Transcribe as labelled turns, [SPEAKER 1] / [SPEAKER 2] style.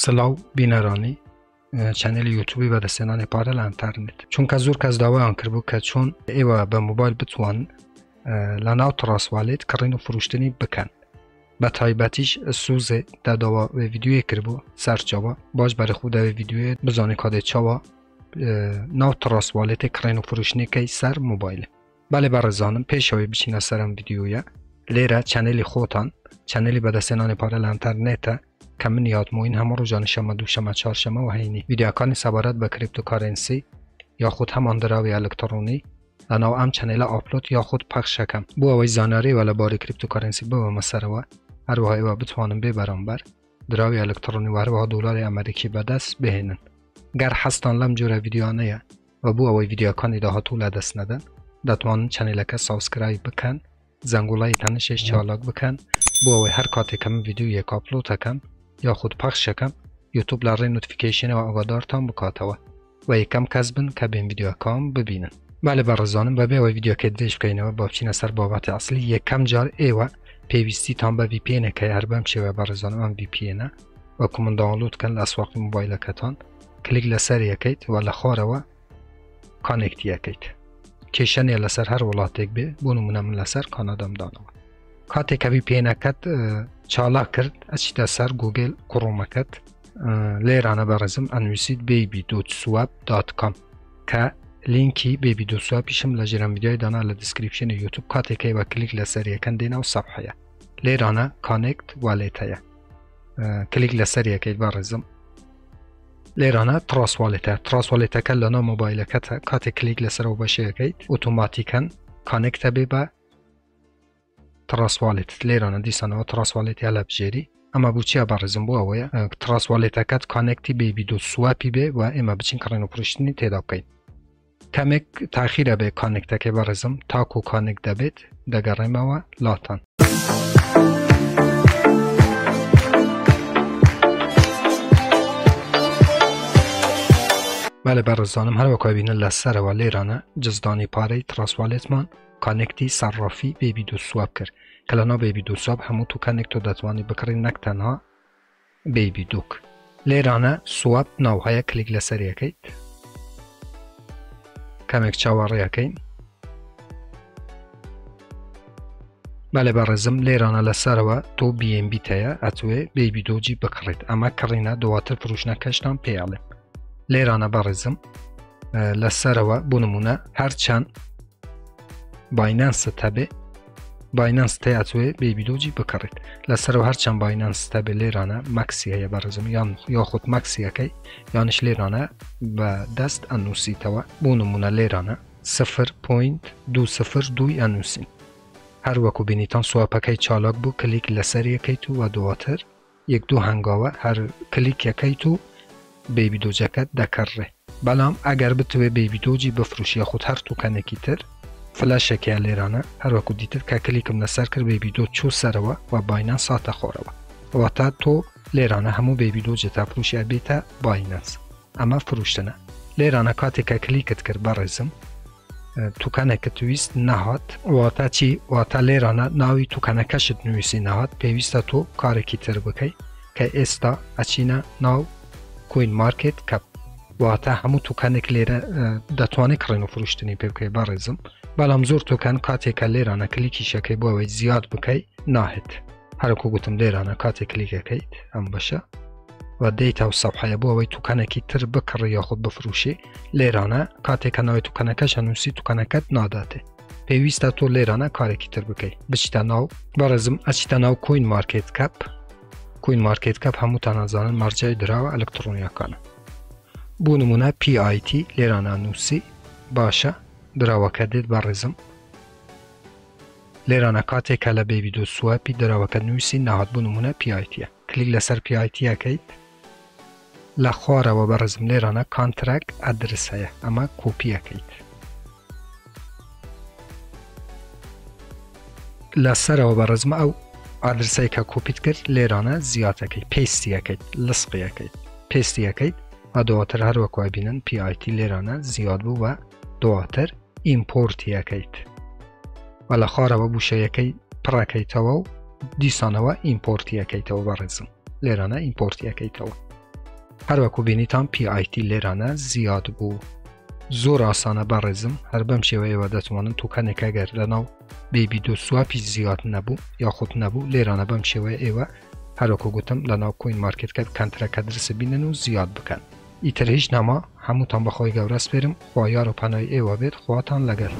[SPEAKER 1] سلااو بینەرانی چەنێلی یوتیوبی بەدەستێنانی پارە لە ئینتەرنێت چونکە زۆر کەس داوایان کردبوو کە چۆن ئێوە بە موبایل بتوان لە ناو تڕاسوالێت کڕین و فروشتنی بکەن بە تایبەتیش سوزێ دەداوە ڤیدیۆیە کردبوو سەرچاوە باش بەرەخوو دەوێ ڤیدیۆیە بزانێ کادێ چاوە ناو تڕاسوالێتی کڕین و فروشتنیکەی سەر موبایلە بەڵێ بەڕێزانم پێشەوەی بچینە سەرم ڤیدیۆیە لێرە چەنێلی خۆتان چەنێلی بەدەستێنانی پارە لە ئینتەرنێتە کە من یادمۆین هەموو ڕۆژانە شەمە دووشەمە چوارشەمە و هەینی ڤیدیۆکانی سەبارەت بە کریپتۆکارنسی یاخود هەمان دراوی ئەلکترۆنی لەناو ئەم چەنێلە ئاپلۆد یاخود پەخشەکەم بۆ ئەوەی زانیاریوە لەبارەی کریپتۆکارنسی ببەمە سەرەوە هەروەها ئێوە بتوانن بێ بەرامبەر دراوی ئەلکترۆنی و هەروەها دۆلاری ئەمریکی بەدەست بهێنن گەر حەستان لەم جۆرە ڤیدیۆانەیە و بۆ ئەوەی ڤیدیۆکانی داهاتوو لە دەست نەدەن دەتوانن چەنێلەکە سابسکرایب بکەن زەنگوڵای تەنشش چالاک بکەن بۆ ئەوەی هەر کاتێک من ڤیدیۆیەک ئاپلۆد دەکەم یاخود پەخشەکەم یوتیوب لە ڕێی نۆتیفیکیشنەوە ئاگادارتان بکاتەوە و یەکەم کەس بن کە بێن ڤیدیۆکەم ببینن بەڵێ بەڕێزانم بەبێ ئەوەی ڤیدیۆکەت درێژ بکەینەوە با بچینە سەر بابەتی ئەسڵی یەکەم جار ئێوە پێویستیتان بە VPN-ەکەی هەر بەم شێوە بەڕێزانم ئەم VPN-ە وەکو من داونلۆدکەن لە ئەسواقی موبایلەکەتان کلیک لەسەر یەکەیت و لە خوارەوە کانێکتی یەکەیت کێشەنێ لەسەر هەر وڵاتێک بێ بۆ نمونە من لەسەر کانادام دانەوە کاتێک کە VPN-ەکەت چالاک کرد ئەچیتە سەر گوگل کوڕۆمەکەت لێرانە بەڕێزم ئەنووسیت baby.swap.com کە لینکی baby.swap-پیشم لە ژێرم ڤیدیۆی دانا لە دیسکریپشنی یوتیوب کاتێکەی بە کلیک لەسەر یەکەن دێنە و سەفحەیە لێرانە کانێکت والێتەیە کلیک لەسەر یەکەیت بەڕێزم لێرانە تڕاسوالێتەکە لە ناو مۆبایلەکەتە کاتێک کلیک لەسەرەوە بەشەیەکەیت ئۆتۆماتیکەن کانێکتە بێ بە تڕاسوالێت لێرانە دیسانەوە تڕاسوالێتی هەلە بژێری ئەمە بچیە بەڕێزم بۆ ئەوەیە تڕاسوالێتەکەت کانێکتی baby.swap-ی بێ و ئێمە بچین کڕین و فروشتنی تێدا بکەین کەمێک تاخیرە بێ کانێکتەکەی بەڕێزم تاکو کانێک دەبێت دەگەڕێمەوە لاتان بەڵێ بەڕێزانم هەروەکو بینن لەسەرەوە لێرانە جزدانی پارەی تڕاسوالێتمان کانێکتی سەرڕافی baby.swap کرد کە لە ناو baby.swap هەموو تو کانێکتۆ دەتوانی بکڕین نەک تەنها baby.dook لێرانە سواب ناوهەیە کلیک لەسەر یەکەیت کەمێک چاوەڕێیەکەین بەڵێ بەڕێزم لێرانە لەسەرەوە تۆ BNB تەیە ئەتوێ baby.doji بکڕیت ئەمە کڕینە دواتر فروشنەکەشتان پێیاڵێ لێرانە بەڕێزم لەسەرەوە بۆ نمونە هەرچەند باینەنست هەبێ باینەنس تێ ئەتوێ baby.doji بکڕیت لەسەرەوە هەرچەند باینەنست هەبێ لێرانە مەکسی هەیە بەڕێزم یاخود مەکسیەکەی یانش لێرانە بە دەست ئەنووسیتەوە بۆ نمونە لێرانە 0.202 ئەنووسین هەروەکو بینیتان سواپەکەی چالاک بوو کلیک لەسەر یەکەیت و دواتر یەک دوو هەنگاوە هەر کلیک یەکەیت و baby.doجەکەت دەکەڕێ بەڵام ئەگەر بتوێ baby.doji بفروشی یاخود هەر تووکەنێکی تر فلاشێکیان لێرانە هەروەکو دیتر کە کلیکم لەسەر کرد baby.do چوو سەرەوە و باینەنس ساتە خۆرەوە واتە تۆ لێرانە هەموو baby.doجە تا فروشی ئەبێتە باینەنس ئەمە فروشتنە لێرانە کاتێککە کلیکت کرد بەڕێزم تووکەنێکت ویست نەهات واتە چی واتە لێرانە ناوی تووکەنەکەشت نوویسی نەهات پێویستە تۆ کارێکی تر بکەی کە ئێستا ئەچینە ناو کوین مارکێت کەپ واتە هەموو تووکەنێک لێرە دەتوانێت کڕین و فروشتنی پێ بکەی بەڕێزم بەڵام زۆر تووکەن کاتێکە لێرانە کلیکیشەکەی بۆ ئەوەی زیاد بکەی ناهێت هەرکو گوتم لێرانە کاتێک کلیکەکەیت ئەم بەشە و دەیتە و سەفحەیە بۆ ئەوەی تووکەنێکی تر بکڕی یاخود بفروشی لێرانە کاتێکە ناوی تووکەنەکەش هەنووسی تووکەنەکەت ناداتێ پێویستە تۆ لێرانە کارێکی تر بکەی بچیتە ناو بەڕێزم ئەچیتە ناو کوین مارکێت کەپ کوین مارکێت کەپ هەمووتان نازانن مارجای دراوە ئەلکترۆنیەکانە بۆ نمونە PIT لێرانە نووسی باشە دراوەکە دێت بەڕێزم لێرانە کاتێکە لە baby.swap-ی دراوەکە نووسی ناهات بۆ نمونە PIT-ە کلیک لەسەر PIT-یەکەیت لە خوارەوە بەڕێزم لێرانە کانتراک ئەدرس هەیە ئەمە کۆپیەکەیت لەسەرەوە بەڕێزم ئەو ئادرسەی کە کۆپیت کرد لێرانە زیاتەکەی پێستیەکەیت لسقیەکەیت پێستیەکەیت و دواتر هەروەکو بینن PIT لێرانە زیاد بوو و دواتر ئیمپۆرتیەکەیت و لە خوارەوە بوشەیەکەی پڕەکەیتەوە و دیسانەوە ئیمپۆرتیەکەیتەوە بەڕێزم لێرانە ئیمپۆرتیەکەیتەوە هر وەکو بینیتان PIT لێرانە زیاد بوو زۆر ئاسانە بەڕێزم هەر بەم شێوەیەوە دەتوانن تووکەنێک ئەگەر لەناو بێبیدۆ سواپی زیاد نەبوو یاخود نەبوو لێرانە بەم شێوەیە ئێوە هەروەکو گوتم لەناو کوین مارکێتکەپ کەنترەکە درسە بینن و زیاد بکەن ئیتر هیچ نەما هەمووتان بەخۆی گەورە سپێرم خوا یار و پەنای ئێوە بێت خواتان لەگەڵ